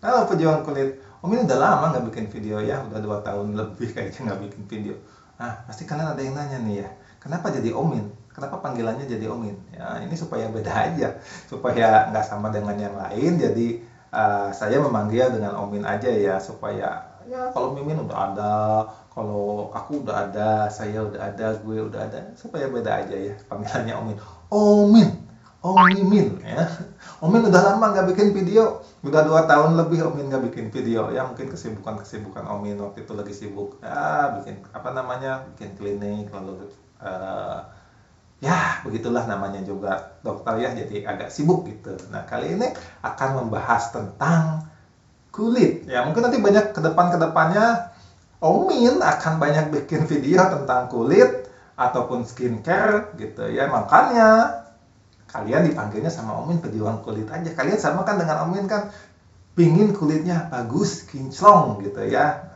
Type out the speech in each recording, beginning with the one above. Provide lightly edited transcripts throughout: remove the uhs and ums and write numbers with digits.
Halo pejuang kulit. Om ini udah lama nggak bikin video ya, udah 2 tahun lebih kayaknya nggak bikin video. Nah, pasti kalian ada yang nanya nih ya, kenapa jadi Omin? Kenapa panggilannya jadi Omin? Ya, ini supaya beda aja, supaya nggak sama dengan yang lain. Jadi saya memanggil dengan Omin aja ya, supaya ya kalau Mimin udah ada, kalau aku udah ada, saya udah ada, gue udah ada, supaya beda aja ya panggilannya Omin. Omin, Om Mimin ya. Omin udah lama nggak bikin video, udah 2 tahun lebih Omin nggak bikin video ya, mungkin kesibukan Omin waktu itu lagi sibuk ya, bikin apa namanya, bikin klinik, lalu ya begitulah namanya juga dokter ya, jadi agak sibuk gitu. Nah kali ini akan membahas tentang kulit ya, mungkin nanti banyak kedepannya Omin akan banyak bikin video tentang kulit ataupun skincare gitu ya, makanya kalian dipanggilnya sama Omin pejuang kulit aja. Kalian sama kan dengan Omin kan, pingin kulitnya bagus, kinclong gitu ya.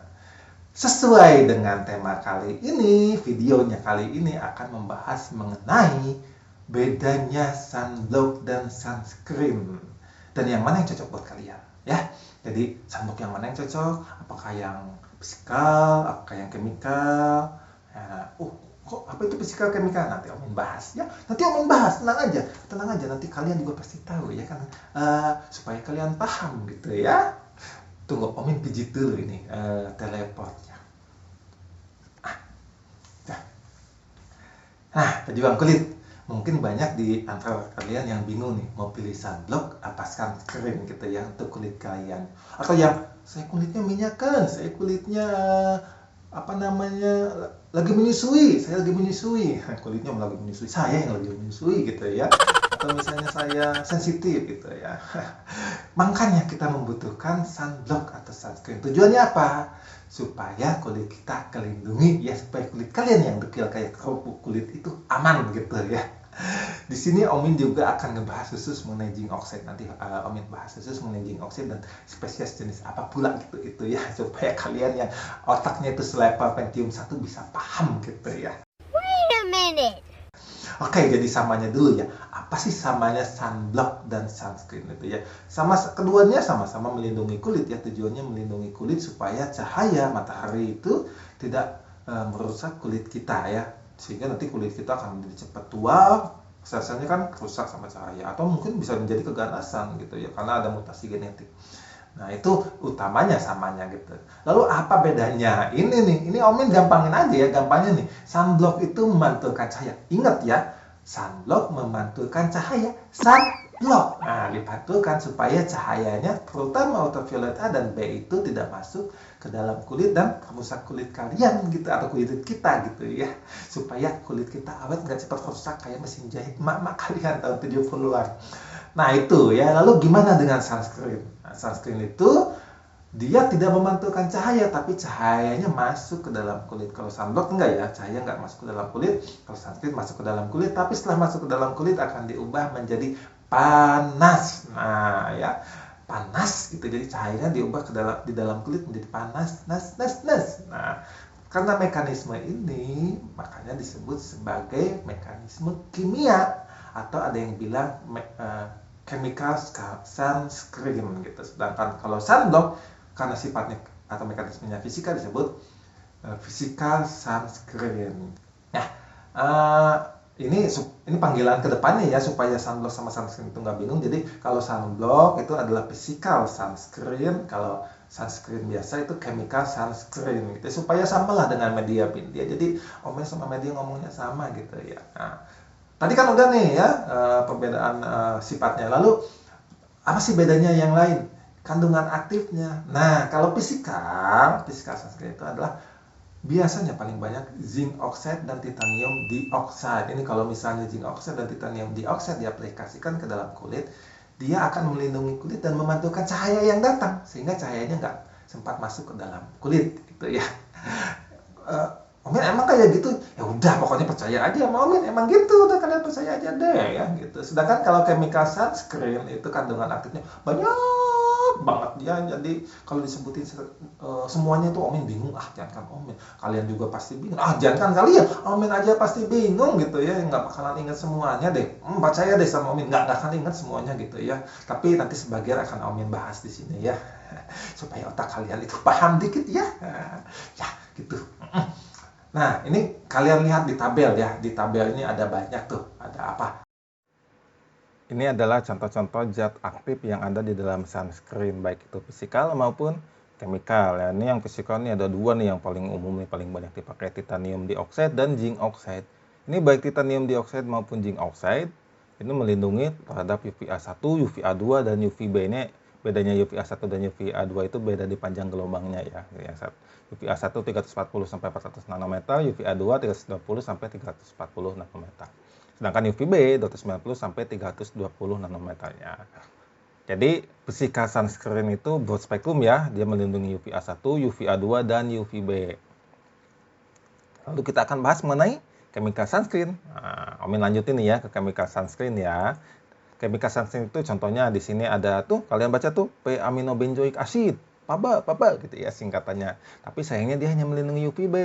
Sesuai dengan tema kali ini, videonya kali ini akan membahas mengenai bedanya sunblock dan sunscreen. Dan yang mana yang cocok buat kalian ya. Jadi sunblock yang mana yang cocok? Apakah yang fisikal, apakah yang chemical? Ya, kok apa itu fisikal chemical? Nanti Omin bahas ya. Nanti Omin bahas, tenang aja. Nanti kalian juga pasti tahu ya kan. Supaya kalian paham gitu ya. Tunggu Omin pijit dulu ini teleportnya. Nah, pejuang kulit. Mungkin banyak di antara kalian yang bingung nih, mau pilih sunblock apa sunscreen gitu ya untuk kulit kalian. Atau yang saya kulitnya minyakan, saya kulitnya apa namanya lagi menyusui, saya lagi menyusui. Kulitnya lagi menyusui, saya yang lagi menyusui gitu ya. Atau misalnya saya sensitif gitu ya. Makanya kita membutuhkan sunblock atau sunscreen. Tujuannya apa? Supaya kulit kita kelindungi ya, supaya kulit kalian yang dekil kayak kerupuk kulit itu aman gitu ya. Di sini Omin juga akan ngebahas khusus mengenai zinc oxide. Nanti Omin bahas khusus mengenai zinc oxide dan spesies jenis apa pula gitu itu ya, supaya kalian yang otaknya itu selevel Pentium 1 bisa paham gitu ya. Wait a minute. Oke, jadi samanya dulu ya. Apa sih samanya sunblock dan sunscreen itu ya? Keduanya sama-sama melindungi kulit ya. Tujuannya melindungi kulit supaya cahaya matahari itu tidak merusak kulit kita ya. Sehingga nanti kulit kita akan menjadi cepat tua, sel-selnya kan rusak sama cahaya, atau mungkin bisa menjadi keganasan gitu ya karena ada mutasi genetik. Nah, itu utamanya samanya gitu. Lalu apa bedanya? Ini Omin gampangin aja ya, gampangnya nih. Sunblock itu memantulkan cahaya. Ingat ya, sunblock memantulkan cahaya. Sunblock. Nah, dipantulkan supaya cahayanya terutama ultraviolet A dan B itu tidak masuk ke dalam kulit dan merusak kulit kalian gitu, atau kulit kita gitu ya. Supaya kulit kita awet, nggak cepat rusak kayak mesin jahit mak-mak kalian tahun 70-an. Nah itu ya, lalu gimana dengan sunscreen? Nah, sunscreen itu dia tidak memantulkan cahaya, tapi cahayanya masuk ke dalam kulit. Kalau sunblock enggak ya, cahaya enggak masuk ke dalam kulit. Kalau sunscreen masuk ke dalam kulit, tapi setelah masuk ke dalam kulit akan diubah menjadi panas. Nah ya, panas gitu. Jadi cahayanya diubah di dalam kulit menjadi panas, nas. Nah, karena mekanisme ini makanya disebut sebagai mekanisme kimia, atau ada yang bilang chemical sunscreen gitu. Sedangkan kalau sunblock karena sifatnya atau mekanismenya fisika disebut physical sunscreen. Nah, ini panggilan kedepannya ya, supaya sunblock sama sunscreen itu nggak bingung. Jadi kalau sunblock itu adalah physical sunscreen, kalau sunscreen biasa itu chemical sunscreen gitu, supaya samalah dengan media pintia. Jadi Omin sama media ngomongnya sama gitu ya. Nah, tadi kan udah nih ya perbedaan sifatnya. Lalu apa sih bedanya yang lain? Kandungan aktifnya. Nah, kalau fisikal sunscreen itu adalah biasanya paling banyak zinc oxide dan titanium dioxide. Ini kalau misalnya zinc oxide dan titanium dioxide diaplikasikan ke dalam kulit, dia akan melindungi kulit dan memantulkan cahaya yang datang sehingga cahayanya nggak sempat masuk ke dalam kulit gitu ya. Omin emang kayak gitu, ya udah pokoknya percaya aja sama Omin, emang gitu, udah kalian percaya aja deh ya gitu. Sedangkan kalau chemical sunscreen itu kandungan aktifnya banyak banget ya. Jadi kalau disebutin semuanya itu Omin bingung, jangan kan Omin, kalian juga pasti bingung, jangan kan kalian, Omin aja pasti bingung gitu ya, nggak bakalan ingat semuanya deh. Percaya deh sama Omin, nggak akan ingat semuanya gitu ya, tapi nanti sebagian akan Omin bahas di sini ya, supaya otak kalian itu paham dikit ya, ya gitu. Nah, ini kalian lihat di tabel ya, di tabel ini ada banyak tuh, ada apa? Ini adalah contoh-contoh zat aktif yang ada di dalam sunscreen, baik itu fisikal maupun chemical ya. Ini yang fisikal ini ada dua nih yang paling umum nih, paling banyak dipakai, titanium dioxide dan zinc oxide. Ini baik titanium dioxide maupun zinc oxide ini melindungi terhadap UVA1, UVA2 dan UVB. Ini bedanya UVA1 dan UVA2 itu beda di panjang gelombangnya ya. Yang UVA1 340 sampai 400 nanometer, UVA2 320 sampai 340 nanometer. Sedangkan UVB 290 sampai 320 nanometernya. Jadi physical sunscreen itu broad spectrum ya, dia melindungi UVA1, UVA2 dan UVB. Lalu kita akan bahas mengenai chemical sunscreen. Omin lanjutin nih ya ke chemical sunscreen ya. Chemical sunscreen itu contohnya di sini ada tuh, kalian baca tuh p-aminobenzoic acid, PABA gitu ya singkatannya. Tapi sayangnya dia hanya melindungi UVB.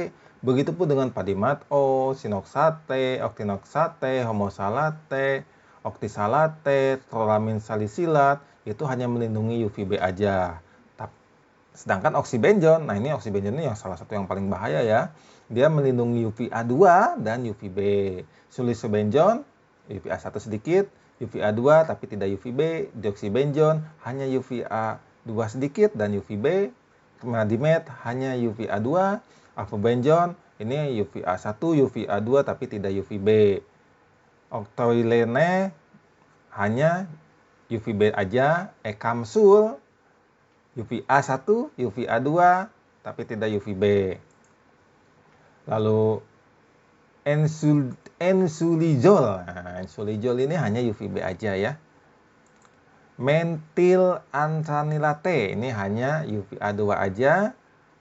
Begitupun dengan padimat O, sinoxate, octinoxate, homosalate, oktisalate, trolamin salisilat, itu hanya melindungi UVB aja. Sedangkan oksibenjon, nah ini oksibenjon ini yang salah satu yang paling bahaya ya. Dia melindungi UVA2 dan UVB. Sulisobenjon, UVA1 sedikit, UVA2 tapi tidak UVB. Deoksibenjon hanya UVA2 sedikit dan UVB. Madimet hanya UVA2. Afobenjon ini UVA1, UVA2 tapi tidak UVB. Octolene hanya UVB aja. Ekamsul UVA1, UVA2 tapi tidak UVB. Lalu ensulijol. Nah, ensulijol ini hanya UVB aja ya. Mentil antranilate ini hanya UVA2 aja.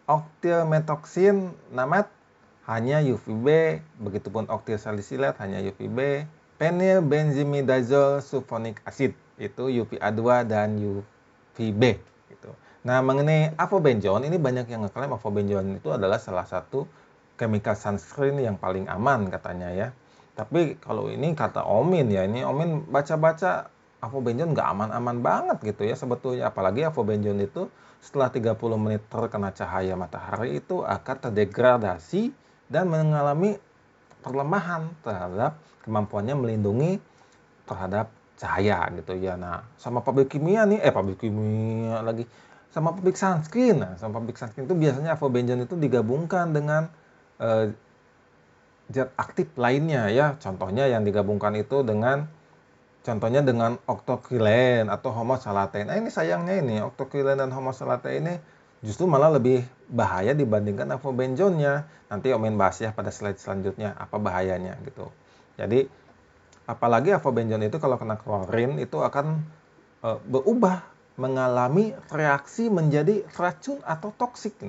Oktilmetoksin namat hanya UVB, begitupun oktilsalisilat hanya UVB. Penylbenzimidazole sulfonic acid itu UVA2 dan UVB gitu. Nah, mengenai afobenjon ini banyak yang ngeklaim afobenjon itu adalah salah satu chemical sunscreen yang paling aman katanya ya. Tapi kalau ini kata Omin ya, ini Omin baca-baca afobenjon nggak aman-aman banget gitu ya sebetulnya. Apalagi afobenjon itu setelah 30 menit terkena cahaya matahari itu akan terdegradasi dan mengalami perlemahan terhadap kemampuannya melindungi terhadap cahaya gitu ya. Nah, sama pabrik kimia nih, sama pabrik sunscreen. Nah, sama pabrik sunscreen itu biasanya afobenjon itu digabungkan dengan zat aktif lainnya ya. Contohnya yang digabungkan itu dengan octocrylene atau homosalate. Nah, ini sayangnya ini octocrylene dan homosalate ini justru malah lebih bahaya dibandingkan afobenjonnya. Nanti Omin bahas ya pada slide selanjutnya apa bahayanya gitu. Jadi apalagi afobenjon itu kalau kena klorin itu akan berubah mengalami reaksi menjadi racun atau toksik.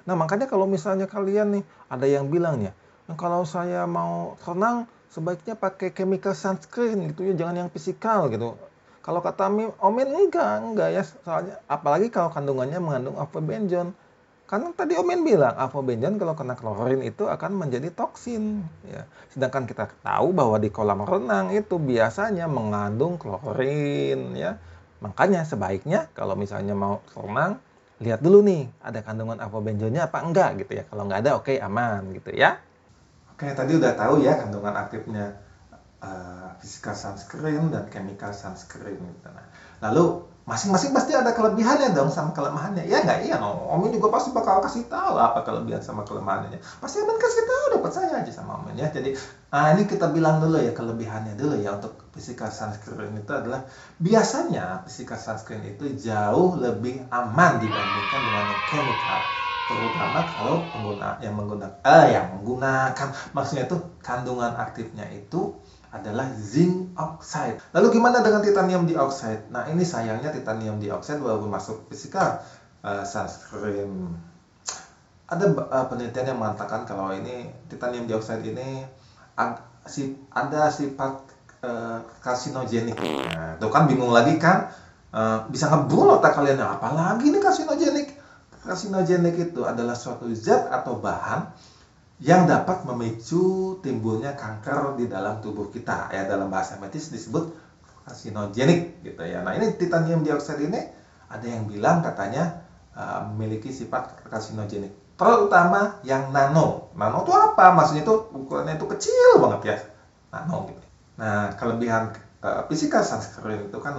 Nah, makanya kalau misalnya kalian nih ada yang bilang ya, kalau saya mau renang sebaiknya pakai chemical sunscreen gitu ya, jangan yang fisikal gitu. Kalau kata Omin enggak ya, soalnya apalagi kalau kandungannya mengandung afobenjon. Karena tadi Omin bilang afobenjon kalau kena klorin itu akan menjadi toksin ya. Sedangkan kita tahu bahwa di kolam renang itu biasanya mengandung klorin ya. Makanya sebaiknya kalau misalnya mau renang, lihat dulu nih ada kandungan afobenjonnya apa enggak gitu ya. Kalau nggak ada oke, aman gitu ya. Oke, tadi udah tahu ya kandungan aktifnya physical sunscreen dan chemical sunscreen gitu. Nah, lalu masing-masing pasti ada kelebihannya dong sama kelemahannya. Ya nggak? Iya, Omin juga pasti bakal kasih tahu apa kelebihan sama kelemahannya. Pasti Omin kasih tahu, dapat saya aja sama Omin ya. Jadi ini kita bilang dulu ya kelebihannya dulu ya untuk physical sunscreen itu adalah biasanya physical sunscreen itu jauh lebih aman dibandingkan dengan chemical. Terutama kalau yang menggunakan maksudnya itu kandungan aktifnya itu adalah zinc oxide. Lalu gimana dengan titanium dioxide? Nah, ini sayangnya titanium dioxide baru masuk physical sunscreen. Ada penelitian yang mengatakan kalau ini titanium dioxide ini ada sifat karsinogenik. Nah, tuh kan bingung lagi kan? bisa ngebunuh otak kalian. Nah, apalagi ini karsinogenik. Karsinogenik itu adalah suatu zat atau bahan yang dapat memicu timbulnya kanker di dalam tubuh kita. Ya, dalam bahasa medis disebut karsinogenik gitu ya. Nah, ini titanium dioksida ini ada yang bilang katanya memiliki sifat karsinogenik. Terutama yang nano. Nano itu apa? Maksudnya itu ukurannya itu kecil banget ya. Nano gitu. Nah, kelebihan fisika sunscreen itu kan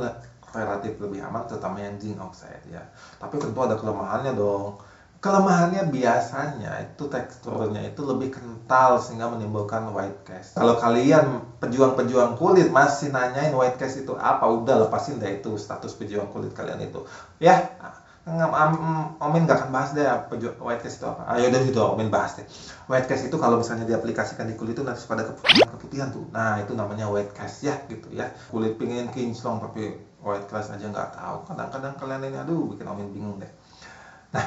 relatif lebih aman, terutama yang zinc oxide ya. Tapi tentu ada kelemahannya dong. Kelemahannya biasanya itu teksturnya itu lebih kental sehingga menimbulkan white cast. Kalau kalian pejuang-pejuang kulit masih nanyain white cast itu apa, udah lepasin deh itu status pejuang kulit kalian itu. Ya, Omin gak akan bahas deh white cast itu apa. Ayo deh gitu, Omin bahas deh. White cast itu kalau misalnya diaplikasikan di kulit itu nanti pada keputihan tuh. Nah, itu namanya white cast ya gitu ya. Kulit pingin kinclong tapi white cast aja nggak tahu. Kadang-kadang kalian ini aduh bikin Omin bingung deh. Nah,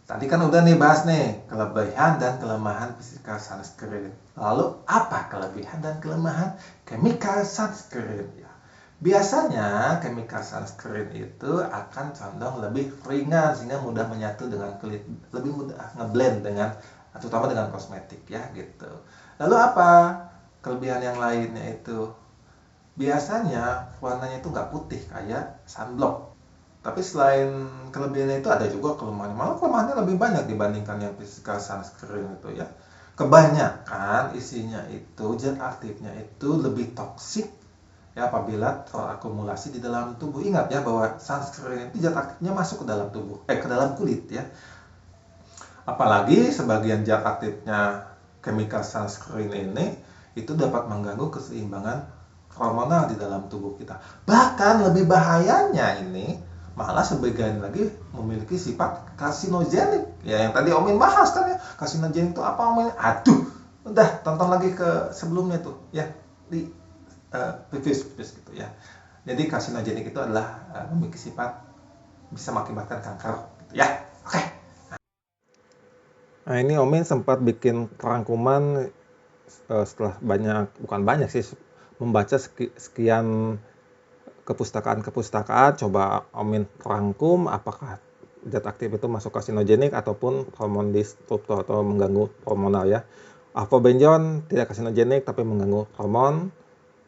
tadi kan udah nih bahas nih kelebihan dan kelemahan physical sunscreen. Lalu apa kelebihan dan kelemahan chemical sunscreen? Ya, biasanya chemical sunscreen itu akan condong lebih ringan sehingga mudah menyatu dengan kulit, lebih mudah ngeblend dengan terutama dengan kosmetik ya gitu. Lalu apa kelebihan yang lainnya itu? Biasanya warnanya itu nggak putih kayak sunblock. Tapi selain kelebihannya itu ada juga kelemahannya. Malah kelemahannya lebih banyak dibandingkan yang physical sunscreen itu ya. Kebanyakan isinya itu zat aktifnya itu lebih toksik ya apabila terakumulasi di dalam tubuh. Ingat ya bahwa sunscreen itu zat aktifnya masuk ke dalam tubuh, ke dalam kulit ya. Apalagi sebagian zat aktifnya chemical sunscreen ini itu dapat mengganggu keseimbangan hormonal di dalam tubuh kita. Bahkan lebih bahayanya ini malah sebagian lagi memiliki sifat karsinogenik. Ya yang tadi Omin bahas kan ya, karsinogenik itu apa Omin? Aduh, udah tonton lagi ke sebelumnya tuh ya di previous gitu ya. Jadi karsinogenik itu adalah memiliki sifat bisa mengakibatkan kanker gitu ya. Oke. Nah, ini Omin sempat bikin rangkuman setelah bukan banyak sih, membaca sekian kepustakaan, coba Omin rangkum apakah zat aktif itu masuk karsinogenik ataupun hormon disruptor atau mengganggu hormonal ya. Alpha-benzoin tidak karsinogenik tapi mengganggu hormon.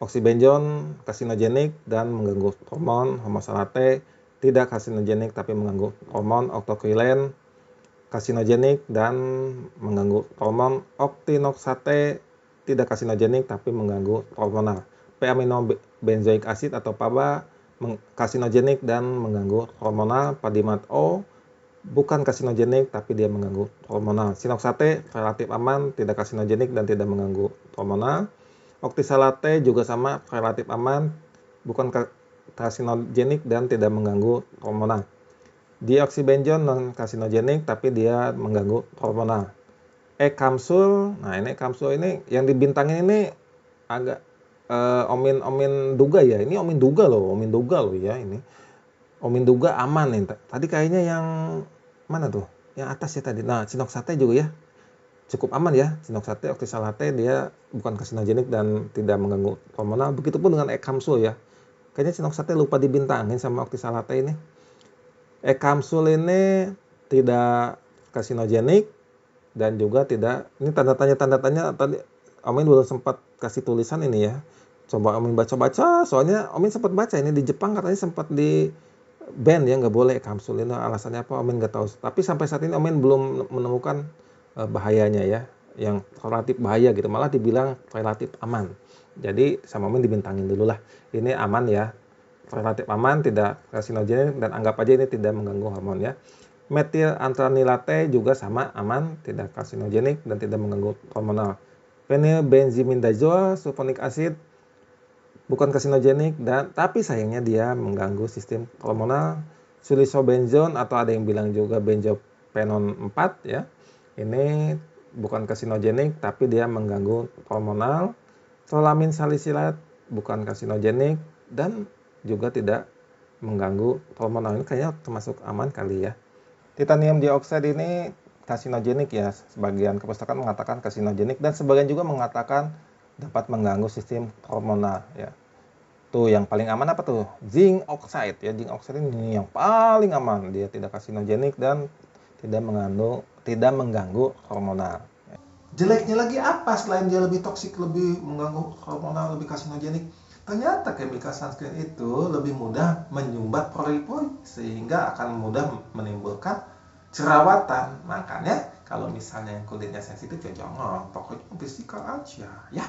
Oxybenzoin karsinogenik dan mengganggu hormon. Homosalate tidak karsinogenik tapi mengganggu hormon. Octocrylene karsinogenik dan mengganggu hormon. Octinoxate tidak karsinogenik tapi mengganggu hormonal. P-aminobenzoic acid atau PABA karsinogenik dan mengganggu hormonal. Padimat O bukan karsinogenik tapi dia mengganggu hormonal. Sinoxate relatif aman, tidak karsinogenik dan tidak mengganggu hormonal. Oxalate juga sama, relatif aman, bukan karsinogenik dan tidak mengganggu hormonal. Dioxybenzoin non karsinogenik tapi dia mengganggu hormonal. E-kapsul, nah ini kapsul ini yang dibintangin ini agak Omin duga ya, ini Omin duga loh ya ini. Omin duga aman nih. Tadi kayaknya yang mana tuh? Yang atas ya tadi. Nah, sinoxate juga ya. Cukup aman ya. Sinoxate, oxalate dia bukan karsinogenik dan tidak mengganggu hormonal. Begitupun dengan E-kapsul ya. Kayaknya sinoxate lupa dibintangin sama oxalate ini. E-kapsul ini tidak karsinogenik dan juga tidak, ini tanda tanya tadi Omin belum sempat kasih tulisan ini ya. Coba Omin baca-baca, soalnya Omin sempat baca ini di Jepang katanya sempat di ban ya, nggak boleh kapsul ini. Alasannya apa Omin nggak tahu. Tapi sampai saat ini Omin belum menemukan bahayanya ya, yang relatif bahaya gitu. Malah dibilang relatif aman. Jadi sama Omin dibintangin dulu lah. Ini aman ya, relatif aman, tidak karsinogenik dan anggap aja ini tidak mengganggu hormon ya. Metil antranilate juga sama aman, tidak karsinogenik dan tidak mengganggu hormonal. Phenylbenzimidazole sulfonic acid bukan karsinogenik dan tapi sayangnya dia mengganggu sistem hormonal. Sulfobenzoin atau ada yang bilang juga benzopenon 4 ya. Ini bukan karsinogenik tapi dia mengganggu hormonal. Solamin salisilat bukan karsinogenik dan juga tidak mengganggu hormonal. Ini kayaknya termasuk aman kali ya. Titanium dioksida ini karsinogenik ya. Sebagian kepustakaan mengatakan karsinogenik dan sebagian juga mengatakan dapat mengganggu sistem hormonal ya. Tuh yang paling aman apa tuh? Zinc oxide ya. Zinc oxide ini yang paling aman. Dia tidak karsinogenik dan tidak mengganggu hormonal. Jeleknya lagi apa selain dia lebih toksik, lebih mengganggu hormonal, lebih karsinogenik? Ternyata chemical sunscreen itu lebih mudah menyumbat pori-pori sehingga akan mudah menimbulkan jerawatan. Makanya kalau misalnya yang kulitnya sensitif ya jangan, pokoknya fisikal aja ya.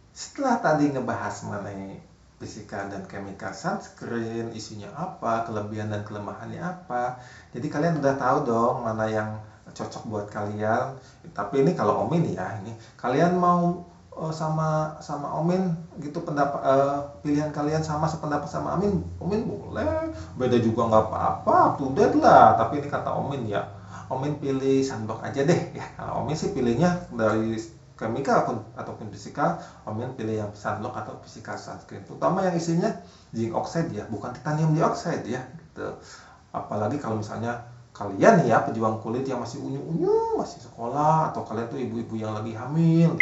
Setelah tadi ngebahas mengenai fisika dan chemical sunscreen, isinya apa, kelebihan dan kelemahannya apa. Jadi kalian udah tahu dong mana yang cocok buat kalian. Tapi ini kalau Omin ya, ini kalian mau sama Omin gitu pendapat pilihan kalian sama sependapat sama Omin boleh, beda juga nggak apa-apa, up to date lah. Tapi ini kata Omin ya, Omin pilih sunblock aja deh ya. Kalau Omin sih pilihnya dari chemical ataupun fisikal, Omin pilih yang sunblock atau physical sunscreen, terutama yang isinya zinc oxide ya, bukan titanium dioxide ya gitu. Apalagi kalau misalnya kalian ya pejuang kulit yang masih unyu-unyu, masih sekolah, atau kalian tuh ibu-ibu yang lagi hamil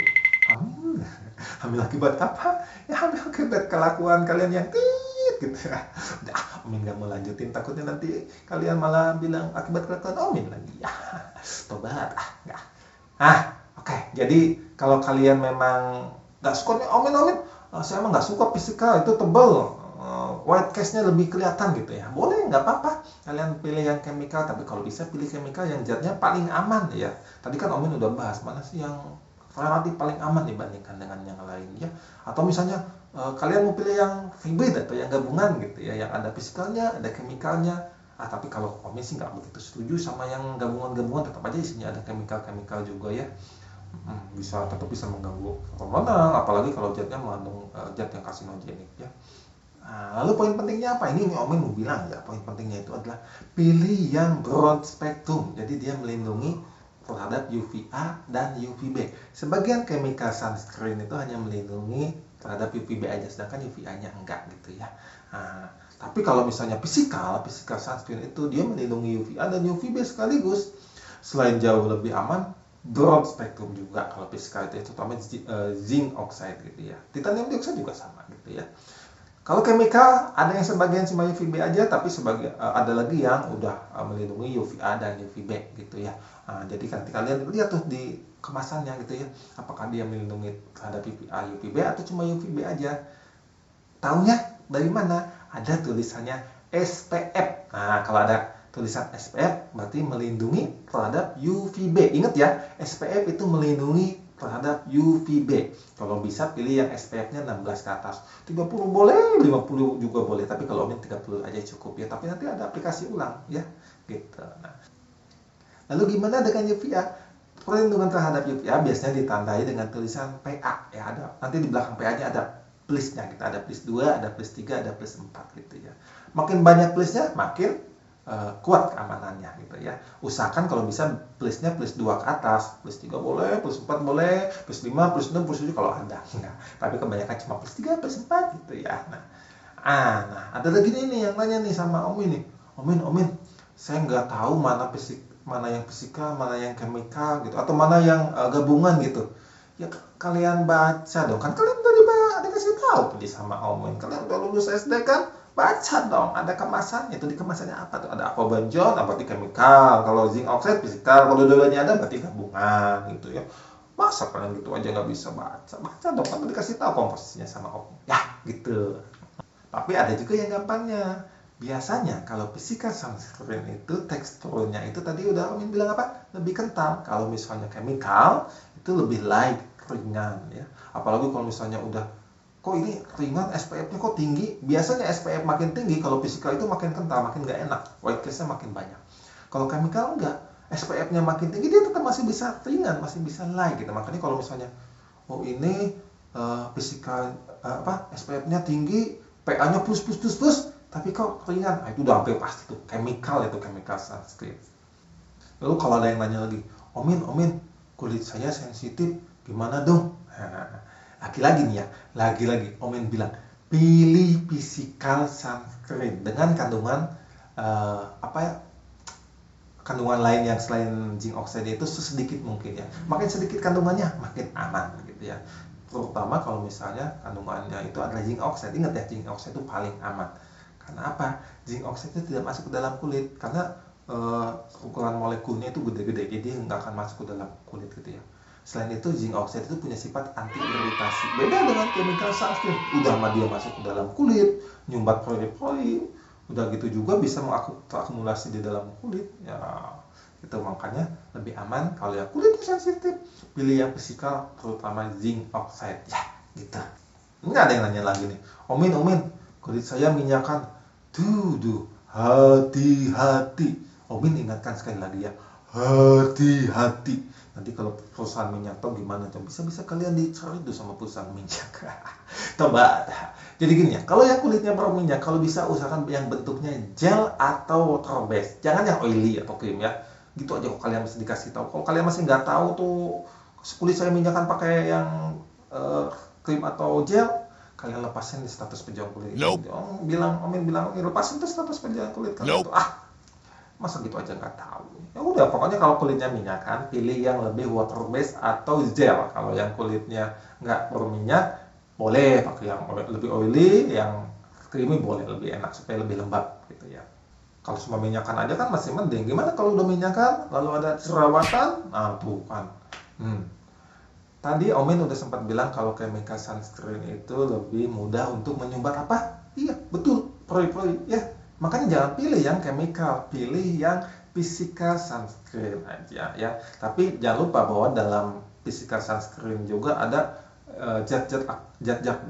hamil akibat apa ya, hamil akibat kelakuan kalian yang gitu ya. Omin gak mau lanjutin, takutnya nanti kalian malah bilang akibat kelakuan Omin lagi ya. Tobat nggak. Oke, jadi kalau kalian memang nggak suka nih Omin, saya emang nggak suka fisikal itu tebel, white case-nya lebih kelihatan gitu ya, boleh, nggak apa-apa kalian pilih yang chemical, tapi kalau bisa pilih chemical yang zatnya paling aman ya. Tadi kan Omin udah bahas mana sih yang relatif paling aman dibandingkan dengan yang lain ya. Atau misalnya kalian mau pilih yang hybrid atau yang gabungan gitu ya, yang ada fisikalnya, ada chemicalnya. Tapi kalau Omin sih nggak begitu setuju sama yang gabungan-gabungan, tetap aja isinya ada chemical juga ya. Tetap bisa mengganggu hormonal, apalagi kalau zatnya mengandung zat yang karsinogenik ya. Lalu poin pentingnya apa? Ini Omin mau bilang ya, poin pentingnya itu adalah pilih yang broad spectrum. Jadi dia melindungi terhadap UVA dan UVB. Sebagian chemical sunscreen itu hanya melindungi terhadap UVB aja, sedangkan UVA-nya enggak gitu ya. Tapi kalau misalnya physical sunscreen itu dia melindungi UVA dan UVB sekaligus. Selain jauh lebih aman, broad spectrum juga kalau physical itu, terutama zinc oxide gitu ya. Titanium dioxide juga sama gitu ya. Kalau chemical ada yang sebagian cuma UVB aja, tapi ada lagi yang udah melindungi UVA dan UVB gitu ya. Jadi nanti kalian lihat tuh di kemasannya gitu ya, apakah dia melindungi terhadap UVA, UVB atau cuma UVB aja. Taunya dari mana? Ada tulisannya SPF. Kalau ada tulisan SPF berarti melindungi terhadap UVB. Ingat ya, SPF itu melindungi terhadap UVB. Kalau bisa pilih yang SPF-nya 16 ke atas. 30 boleh, 50 juga boleh, tapi kalau Omin 30 aja cukup ya. Tapi nanti ada aplikasi ulang ya, gitu. Lalu gimana dengan UVA? Perlindungan terhadap UVA biasanya ditandai dengan tulisan PA ya, ada. Nanti di belakang PA-nya ada plusnya, kita ada plus 2, ada plus 3, ada plus 4 gitu ya. Makin banyak plusnya, makin kuat keamanannya gitu ya. Usahakan kalau bisa plusnya plus 2 ke atas, plus 3 boleh, plus 4 boleh, plus 5, plus 6, plus 7 kalau ada. Tapi kebanyakan cuma plus 3, plus 4 gitu ya. Ada lagi nih yang nanya nih sama Omin nih. Omin, saya nggak tahu mana yang fisikal, mana yang chemical gitu, atau mana yang gabungan gitu. Ya kalian baca dong, kan kalian udah dikasih tahu tadi sama Omin. Kalian udah lulus SD kan? Baca dong, ada kemasannya, itu di kemasannya apa tuh? Ada aquabenjon, berarti chemical. Kalau zinc oxide physical, kalau dua-duanya ada berarti gabungan gitu ya. Masa kalian gitu aja nggak bisa baca? Baca dong, kan dikasih tahu komposisinya sama Om. Ya gitu. Tapi ada juga yang gampangnya. Biasanya kalau physical sunscreen itu teksturnya itu tadi udah Omin bilang apa? Lebih kental. Kalau misalnya chemical itu lebih light, ringan ya. Apalagi kalau misalnya udah kok ini ringan, SPF-nya kok tinggi. Biasanya SPF makin tinggi, kalau physical itu makin kental, makin nggak enak, white case-nya makin banyak. Kalau chemical enggak, SPF-nya makin tinggi, dia tetap masih bisa ringan, masih bisa light gitu. Makanya kalau misalnya ini physical SPF-nya tinggi, PA-nya plus, tapi kok ringan, itu udah hampir pasti tuh chemical sunscreen. Lalu kalau ada yang nanya lagi, Omin, kulit saya sensitif, gimana dong? Lagi-lagi nih ya, lagi-lagi Omin bilang pilih physical sunscreen dengan kandungan kandungan lain yang selain zinc oxide itu sesedikit mungkin ya. Makin sedikit kandungannya makin aman gitu ya. terutama kalau misalnya kandungannya itu adalah zinc oxide. Ingat ya, zinc oxide itu paling aman. Karena apa? Zinc oxide itu tidak masuk ke dalam kulit karena ukuran molekulnya itu gede-gede, jadi nggak akan masuk ke dalam kulit gitu ya. Selain itu, zinc oxide itu punya sifat anti iritasi. Beda dengan chemical sunscreen, udah mah dia masuk ke dalam kulit, nyumbat pori-pori, udah gitu juga bisa mengakumulasi di dalam kulit ya. Itu makanya lebih aman kalau yang kulitnya sensitif, pilih yang fisikal, terutama zinc oxide ya gitu. Ini ada yang nanya lagi nih, Omin kulit saya minyakan. Tuh hati-hati. Omin ingatkan sekali lagi ya, hati-hati. Nanti kalau perusahaan minyak tahu gimana tuh, bisa kalian dicari tuh sama perusahaan minyak. Coba. Jadi gini ya, kalau yang kulitnya berminyak, kalau bisa usahakan yang bentuknya gel atau water based. Jangan yang oily atau krim ya. Gitu aja kok kalian mesti dikasih tahu. Kalau kalian masih nggak tahu tuh kulit saya minyakan pakai yang krim atau gel, kalian lepasin di status pejuang kulit. Nope. Omin bilang, lepasin tuh status pejuang kulit kalian tuh. Masa gitu aja nggak tahu. Ya udah, pokoknya kalau kulitnya minyakan, pilih yang lebih water based atau gel. Kalau yang kulitnya nggak berminyak, boleh pakai yang lebih oily, yang creamy boleh, lebih enak supaya lebih lembab gitu ya. Kalau cuma minyakan aja kan masih mending. Gimana kalau udah minyakan lalu ada jerawatan? Nah tuh kan. Tadi Omin udah sempat bilang kalau chemical sunscreen itu lebih mudah untuk menyumbat apa? Iya, betul, pori-pori ya. Makanya jangan pilih yang chemical, pilih yang physical sunscreen aja ya. Tapi jangan lupa bahwa dalam physical sunscreen juga ada zat-zat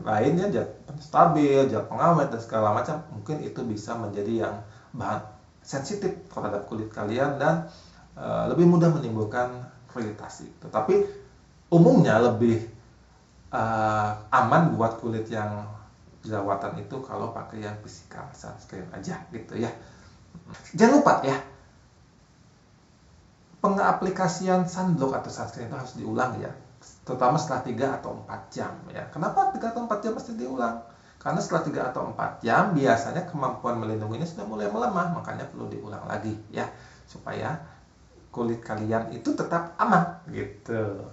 lain ya, zat stabil, zat pengawet dan segala macam. Mungkin itu bisa menjadi yang bahan sensitif terhadap kulit kalian dan lebih mudah menimbulkan iritasi. Tetapi umumnya lebih aman buat kulit yang jerawatan itu kalau pakai yang physical sunscreen aja gitu ya. Jangan lupa ya, pengaplikasian sunblock atau sunscreen itu harus diulang ya, terutama setelah 3 atau 4 jam ya. Kenapa 3 atau 4 jam mesti diulang? Karena setelah 3 atau 4 jam biasanya kemampuan melindunginya sudah mulai melemah, makanya perlu diulang lagi ya, supaya kulit kalian itu tetap aman gitu.